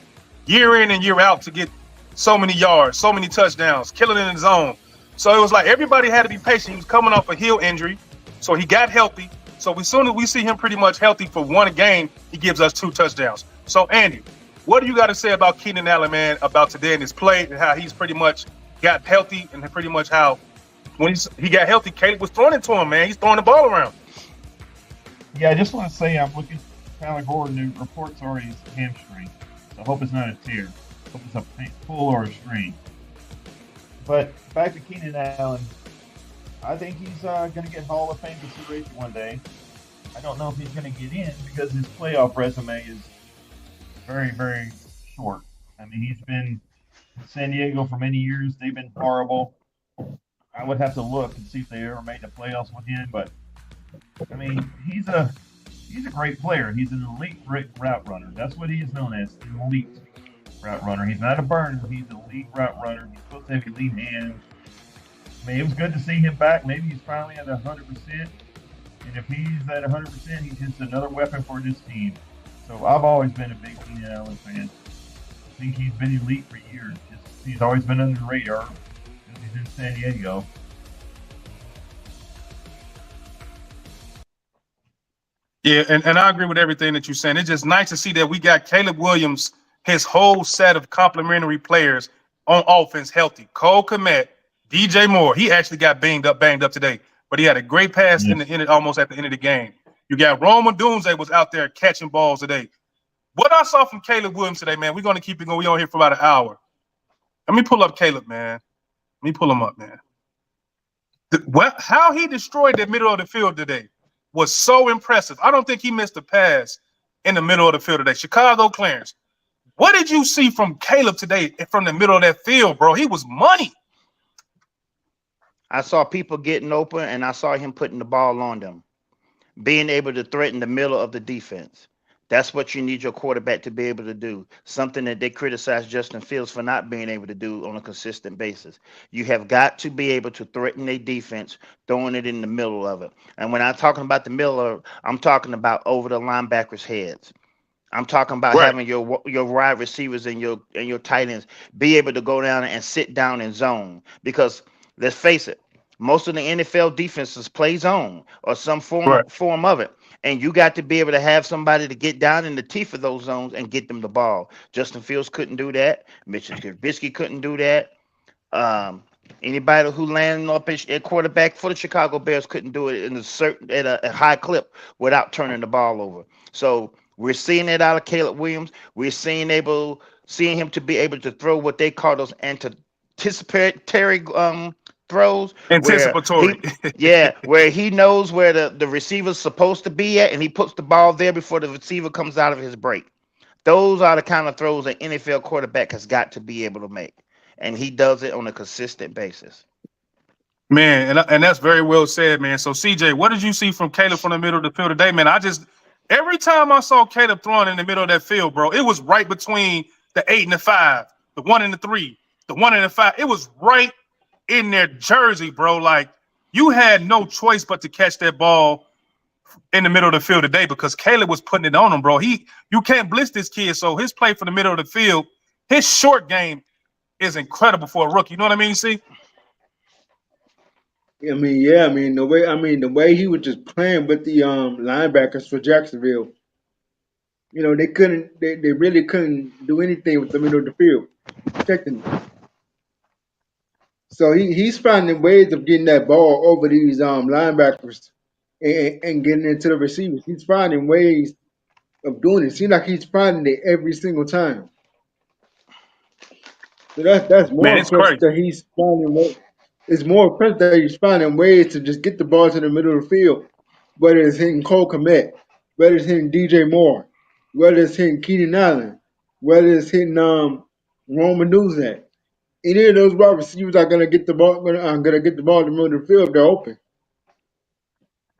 year in and year out to get so many yards, so many touchdowns, killing in the zone. So it was like everybody had to be patient. He was coming off a heel injury, so he got healthy. So as soon as we see him pretty much healthy for one game, he gives us 2 touchdowns. So Andy, what do you got to say about Keenan Allen, man, about today in his play and how he's pretty much got healthy and pretty much how when he got healthy, Caleb was throwing it to him, man. He's throwing the ball around. Yeah, I just want to say I'm looking at Tyler Gordon, who reports already his hamstring. So I hope it's not a tear. I hope it's a pull or a strain. But back to Keenan Allen, I think he's going to get Hall of Fame consideration one day. I don't know if he's going to get in because his playoff resume is very, very short. I mean, he's been in San Diego for many years. They've been horrible. I would have to look and see if they ever made the playoffs with him. But, I mean, he's a great player. He's an elite route runner. That's what he is known as, an elite route runner. He's not a burner. He's an elite route runner. He's supposed to have elite hands. I mean, it was good to see him back. Maybe he's finally at 100%. And if he's at 100%, he's just another weapon for this team. So I've always been a big Keenan Allen fan. I think he's been elite for years. He's always been under the radar since he's in San Diego. Yeah, and I agree with everything that you're saying. It's just nice to see that we got Caleb Williams, his whole set of complementary players on offense healthy. Cole Kmet, DJ Moore. He actually got banged up today, but he had a great pass in the end, almost at the end of the game. You got Roman Dunze was out there catching balls today. What I saw from Caleb Williams today, man, we're going to keep it going. We're on here for about an hour. Let me pull up Caleb, man. Let me pull him up, man. How he destroyed the middle of the field today was so impressive. I don't think he missed a pass in the middle of the field today. Chicago, Clarence, what did you see from Caleb today from the middle of that field, bro? He was money. I saw people getting open, and I saw him putting the ball on them, being able to threaten the middle of the defense. That's what you need your quarterback to be able to do, something that they criticize Justin Fields for not being able to do on a consistent basis. You have got to be able to threaten a defense, throwing it in the middle of it. And when I'm talking about the middle, I'm talking about over the linebackers' heads. I'm talking about having your wide receivers and your tight ends be able to go down and sit down in zone. Because let's face it, most of the NFL defenses play zone or some form of it. And you got to be able to have somebody to get down in the teeth of those zones and get them the ball. Justin Fields couldn't do that. Mitchell Trubisky couldn't do that. Anybody who landed up at quarterback for the Chicago Bears couldn't do it at a high clip without turning the ball over. So we're seeing it out of Caleb Williams. We're seeing him to be able to throw what they call those anticipatory throws. Anticipatory. Where he knows where the receiver's supposed to be at, and he puts the ball there before the receiver comes out of his break. Those are the kind of throws an NFL quarterback has got to be able to make, and he does it on a consistent basis. Man, and that's very well said, man. So, CJ, what did you see from Caleb from the middle of the field today, man? Every time I saw Caleb throwing in the middle of that field, bro, it was right between the 8 and the 5, the 1 and the 3, the 1 and the 5. It was right in their jersey, bro. Like, you had no choice but to catch that ball in the middle of the field today because Caleb was putting it on him, bro. You can't blitz this kid, so his play for the middle of the field, his short game is incredible for a rookie. You know what I mean, see? I mean, the way he was just playing with the linebackers for Jacksonville, they really couldn't do anything with the middle of the field, protecting them. So he's finding ways of getting that ball over these linebackers and getting into the receivers. He's finding ways of doing it. Seems like he's finding it every single time. So that's more impressive that he's finding ways. It's more impressive that he's finding ways to just get the ball to the middle of the field, whether it's hitting Cole Kmet, whether it's hitting DJ Moore, whether it's hitting Keenan Allen, whether it's hitting Roman Dunze. Any of those wide receivers are gonna get the ball. Gonna get the ball in the middle of the field if they're open.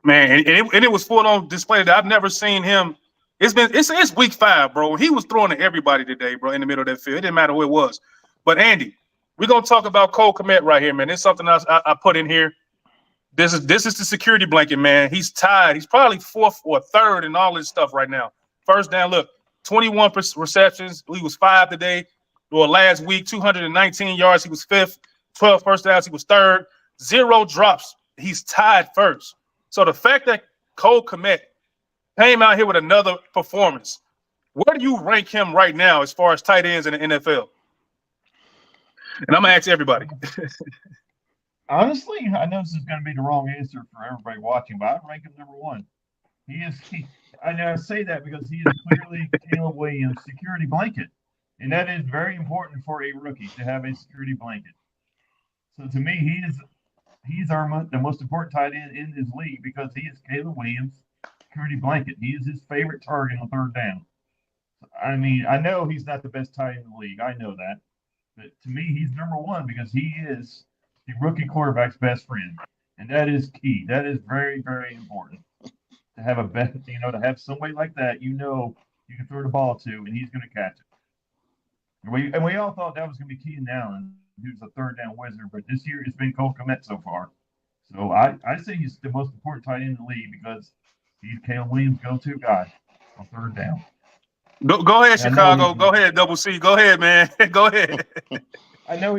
Man, and it was full on display that I've never seen him. It's week 5, bro. He was throwing to everybody today, bro, in the middle of that field. It didn't matter who it was. But Andy, we're gonna talk about Cole Kmet right here, man. It's something else I put in here. This is the security blanket, man. He's tied. He's probably fourth or third in all this stuff right now. First down, look, 21 receptions. He was 5 today. Or last week, 219 yards. He was 5th. 12 first downs. He was 3rd. 0 drops. He's tied first. So the fact that Cole Kmet came out here with another performance, where do you rank him right now as far as tight ends in the NFL? And I'm going to ask everybody. Honestly, I know this is going to be the wrong answer for everybody watching, but I rank him number 1. I know I say that because he is clearly Caleb Williams' security blanket. And that is very important for a rookie to have a security blanket. So to me, he's the most important tight end in his league because he is Caleb Williams' security blanket. He is his favorite target on 3rd down. I mean, I know he's not the best tight end in the league. I know that. But to me, he's number 1 because he is the rookie quarterback's best friend. And that is key. That is very, very important. To have to have somebody like that, you can throw the ball to, and he's going to catch it. And we all thought that was going to be Keenan Allen, who's a 3rd down wizard, but this year it's been Cole Kmet so far. So I say he's the most important tight end in the league because he's Caleb Williams' go-to guy on 3rd down. Go ahead, Chicago. Go ahead, Double C. Go ahead, man. Go ahead. I know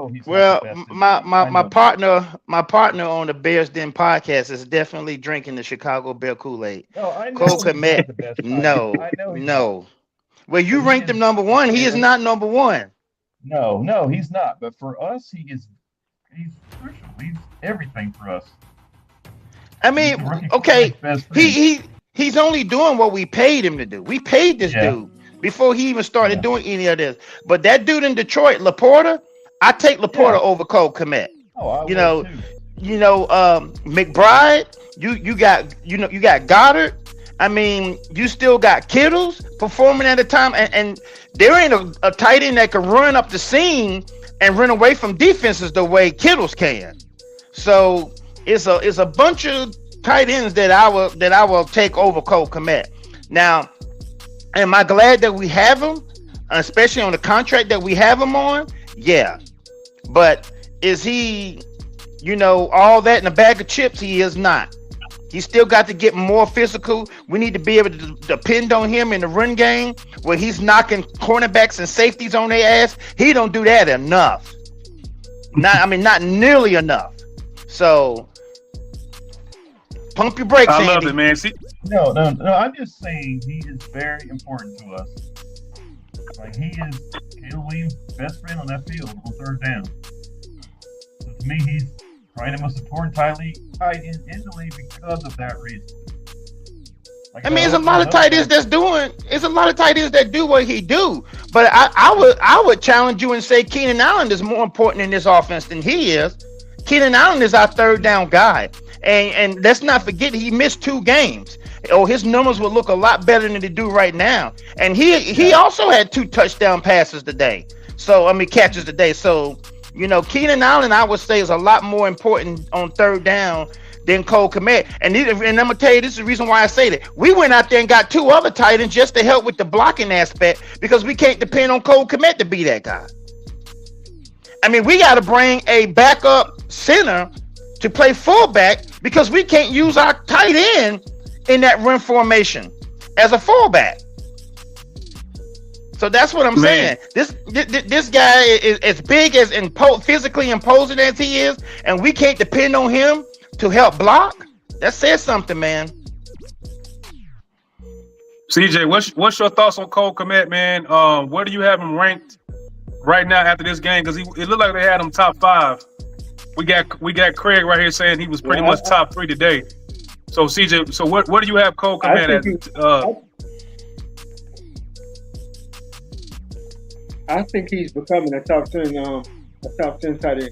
he's my partner on the Bears Den podcast is definitely drinking the Chicago Bear Kool-Aid. No, I know Cole Kmet, no. Well, you ranked him number 1. He is not number 1. No, he's not. But for us, he's crucial. He's everything for us. I mean, okay, he's only doing what we paid him to do. We paid this dude before he even started doing any of this. But that dude in Detroit, Laporta, I take Laporta over Cole Kmet. Oh, you know, McBride, you got Goddard. I mean, you still got Kittles performing at a time, and there ain't a tight end that can run up the seam and run away from defenses the way Kittles can. So it's a bunch of tight ends that I will take over Cole Kmet. Now, am I glad that we have him, especially on the contract that we have him on? Yeah, but is he, all that in a bag of chips? He is not. He's still got to get more physical. We need to be able to depend on him in the run game where he's knocking cornerbacks and safeties on their ass. He don't do that enough. Not nearly enough. So pump your brakes, I Andy. love it, man. See? No. I'm just saying he is very important to us. Like, he is Caleb Williams' best friend on that field on 3rd down. So to me, he's probably the most important tight end in the league because of that reason. Like, there's a lot of tight ends that do what he do. But I would challenge you and say Keenan Allen is more important in this offense than he is. Keenan Allen is our 3rd down guy. And let's not forget he missed 2 games. His numbers would look a lot better than they do right now. And he also had 2 touchdown passes today. Catches today. So, Keenan Allen, I would say, is a lot more important on 3rd down than Cole Kmet. And I'm going to tell you, this is the reason why I say that. We went out there and got 2 other tight ends just to help with the blocking aspect because we can't depend on Cole Kmet to be that guy. We got to bring a backup center to play fullback because we can't use our tight end in that run formation as a fullback. So that's what I'm saying. This guy is as big as physically imposing as he is, and we can't depend on him to help block. That says something, man. CJ, what's your thoughts on Cole Kmet, man? Where do you have him ranked right now after this game? Because it looked like they had him top 5. We got Craig right here saying he was pretty much top 3 today. So CJ, so where do you have Cole Kmet at? I think he's becoming a top 10 tight end.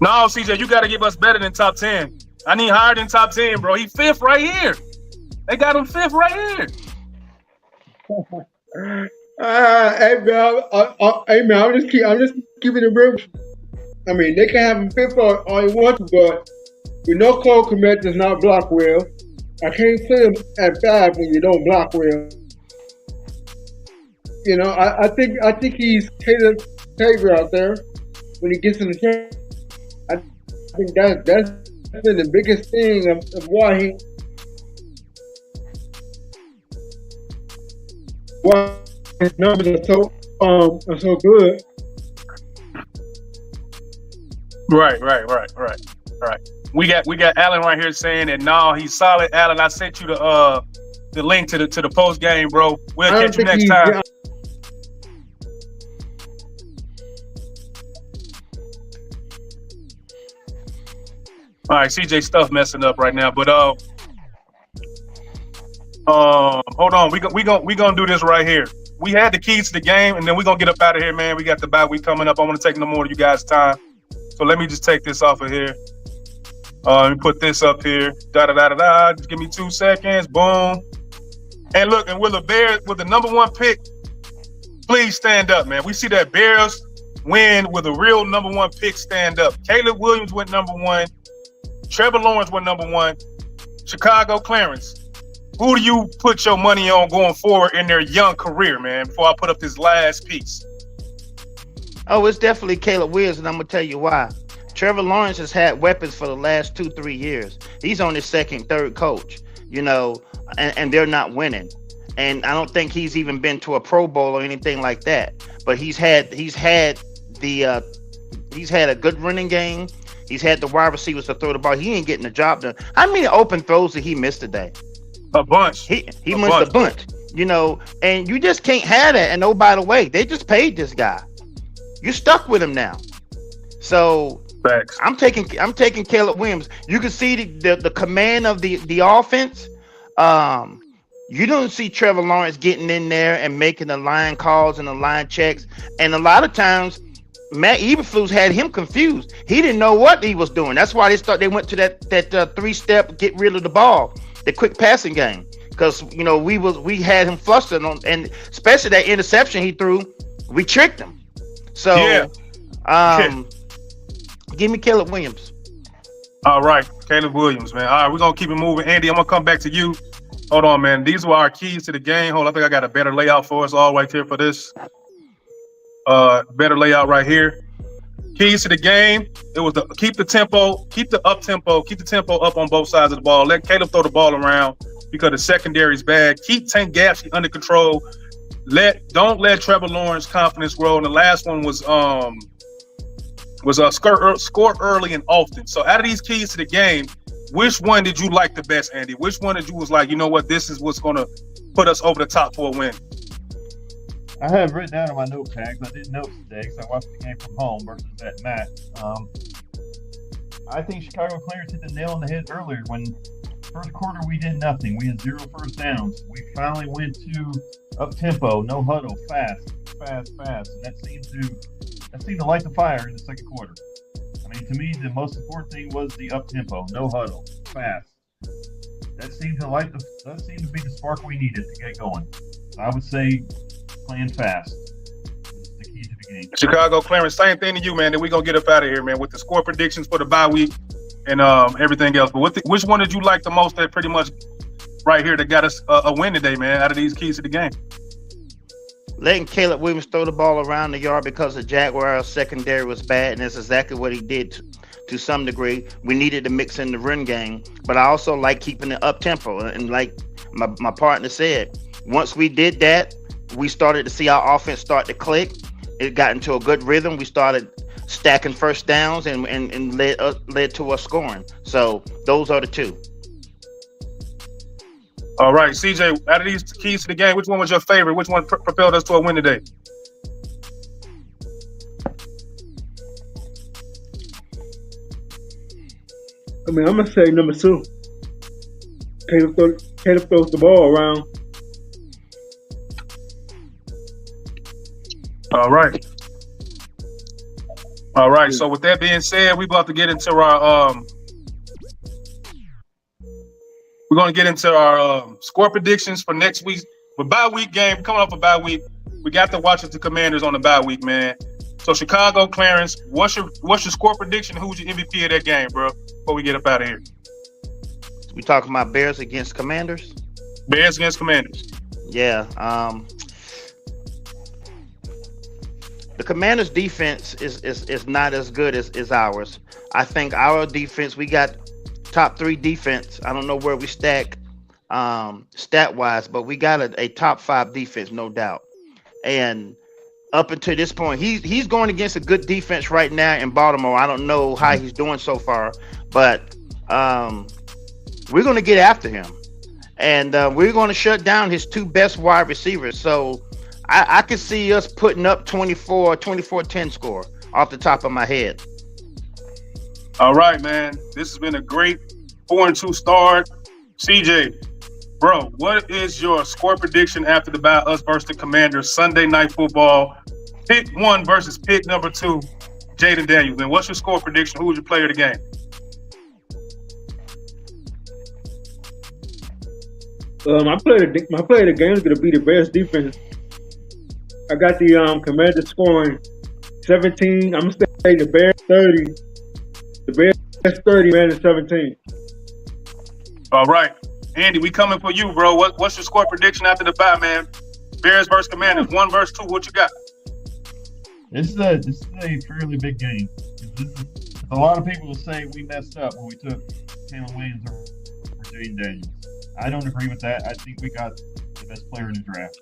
No, CJ, you got to give us better than top 10. I need higher than top 10, bro. He 5th right here. They got him 5th right here. Hey man, I'm just keeping it real. They can have him 5th all you want to, but we know Cole Kmet does not block well. I can't put him at 5 when you don't block well. I think he's Taylor out there when he gets in the train. think that's been the biggest thing of why his numbers are so good. Right. We got Alan right here saying that no, he's solid. Alan, I sent you the link to the post game, bro. We'll catch you next time. All right, CJ stuff messing up right now, but hold on, we gonna do this right here. We had the keys to the game, and then we're gonna get up out of here, man. We got the bye week coming up. I want to take no more of you guys' time, so let me just take this off of here. Let me put this up here. Just give me 2 seconds. Boom. And look, and will the Bears with the number 1 pick, please stand up, man. We see that Bears win with a real number 1 pick. Stand up. Caleb Williams went number 1. Trevor Lawrence went number 1. Chicago Clarence. Who do you put your money on going forward in their young career, man? Before I put up this last piece. Oh, it's definitely Caleb Williams, and I'm gonna tell you why. Trevor Lawrence has had weapons for the last 2-3 years. He's on his second, third coach, and they're not winning. And I don't think he's even been to a Pro Bowl or anything like that. But he's had a good running game. He's had the wide receivers to throw the ball. He ain't getting the job done. How many open throws did he miss today? A bunch. He missed a bunch. And you just can't have that. And oh, by the way, they just paid this guy. You're stuck with him now. So facts. I'm taking Caleb Williams. You can see the command of the offense. You don't see Trevor Lawrence getting in there and making the line calls and the line checks. And a lot of times, Matt Eberflus had him confused. He didn't know what he was doing. That's why they went to that 3-step get rid of the ball, the quick passing game. Because we had him flustered on, and especially that interception he threw, we tricked him. So give me Caleb Williams. All right, Caleb Williams, man. All right, we're gonna keep it moving. Andy, I'm gonna come back to you. Hold on, man. These were our keys to the game. Hold on, I think I got a better layout for us all right here for this. Better layout right here. Keys to the game. It was keep the tempo up on both sides of the ball. Let Caleb throw the ball around because the secondary is bad. Keep Tank Gaffney under control. Don't let Trevor Lawrence confidence grow. And the last one was score early and often. So out of these keys to the game, which one did you like the best, Andy? Which one did you was like, you know what, this is what's gonna put us over the top for a win? I have written down in my notepads. I didn't note today because I watched the game from home versus at Matt. I think Chicago Clarence hit the nail on the head earlier. When first quarter we did nothing. We had 0 first downs. We finally went to up tempo, no huddle, fast, and that seemed to light the fire in the second quarter. I mean, to me, the most important thing was the up tempo, no huddle, fast. That seemed to be the spark we needed to get going. I would say playing fast is the key to the game. Chicago Clarence, same thing to you, man. Then we're gonna get up out of here, man, with the score predictions for the bye week and everything else. But which one did you like the most that pretty much right here that got us a win today, man, out of these keys to the game? Letting Caleb Williams throw the ball around the yard because the Jaguars secondary was bad, and that's exactly what he did to some degree. We needed to mix in the run game, but I also like keeping it up tempo. And like my partner said, once we did that, we started to see our offense start to click. It got into a good rhythm. We started stacking first downs and led to us scoring. So those are the two. All right, CJ, out of these keys to the game, which one was your favorite? Which one propelled us to a win today? I mean, I'm gonna say number 2. Caleb throws the ball around. All right. So with that being said, we're about to get into our we're going to get into our score predictions for next week. With bye week game coming up, a bye week, we got the Washington Commanders on the bye week, man. So Chicago Clarence, what's your score prediction? Who's your MVP of that game, bro? Before we get up out of here, we talking about Bears against Commanders. Bears against Commanders. Yeah. The Commanders' defense is not as good as ours. I think our defense, we got top 3 defense. I don't know where we stack stat wise, but we got a top 5 defense, no doubt. And up until this point, he's going against a good defense right now in Baltimore. I don't know how he's doing so far, but we're going to get after him, and we're going to shut down his 2 best wide receivers. So I could see us putting up 24-10 score off the top of my head. All right, man. This has been a great 4-2 start. CJ, bro, what is your score prediction after the bye, us versus the Commanders, Sunday Night Football, pick 1 versus pick number 2, Jaden Daniels? Man, what's your score prediction? Who was your player of the game? My player of the game is going to be the Bears defense. I got the Commanders scoring 17. I'm going to say the Bears 30. The Bears 30, man, is 17. All right. Andy, we coming for you, bro. What's your score prediction after the bye, man? Bears versus Commanders, 1 versus 2. What you got? This is a fairly big game. A lot of people will say we messed up when we took Keenan Williams or Jaden Daniels. I don't agree with that. I think we got the best player in the draft.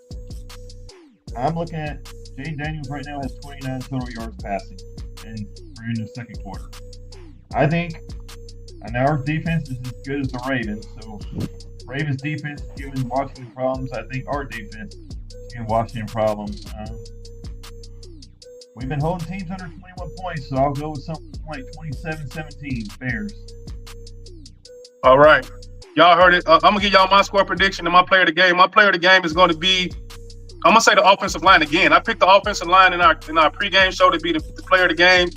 I'm looking at Jaden Daniels right now has 29 total yards passing, and we're in the second quarter. I think, and our defense is as good as the Ravens, so Ravens defense is giving Washington problems. I think our defense is giving Washington problems. We've been holding teams under 21 points, so I'll go with something like 27-17 Bears. All right. Y'all heard it. I'm going to give y'all my score prediction and my player of the game. My player of the game is going to be, I'm going to say the offensive line again. I picked the offensive line in our pregame show to be the player of the game.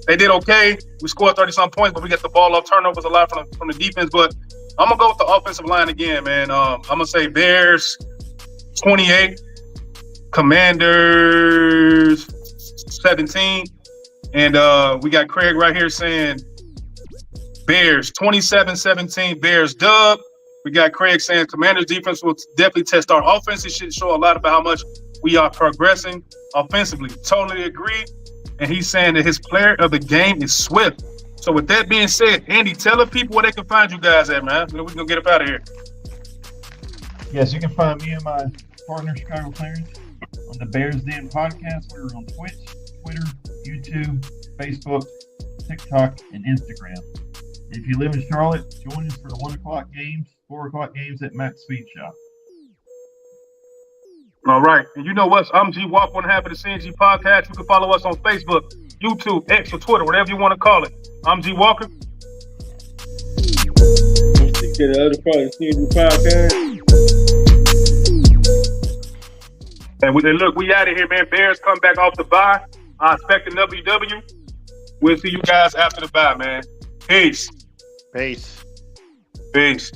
They did okay. We scored 30-some points, but we got the ball off turnovers a lot from the defense. But I'm going to go with the offensive line again, man. I'm going to say Bears 28, Commanders 17. And we got Craig right here saying Bears 27-17, Bears dub. We got Craig saying Commanders defense will definitely test our offense. It should show a lot about how much we are progressing offensively. Totally agree. And he's saying that his player of the game is Swift. So with that being said, Andy, tell the people where they can find you guys at, man. We're going to get up out of here. Yes, you can find me and my partner, Chicago Clarence, on the Bears Den podcast. We're on Twitch, Twitter, YouTube, Facebook, TikTok, and Instagram. If you live in Charlotte, join us for the 1 o'clock games, 4 o'clock games at Matt's Speed Shop. All right. And you know what? I'm G Walk, one half of the CNG podcast. You can follow us on Facebook, YouTube, X, or Twitter, whatever you want to call it. I'm G Walker. Get the other part of the CNG podcast. And look, we out of here, man. Bears come back off the bye. I expect a WW. We'll see you guys after the bye, man. Peace. Peace. Peace.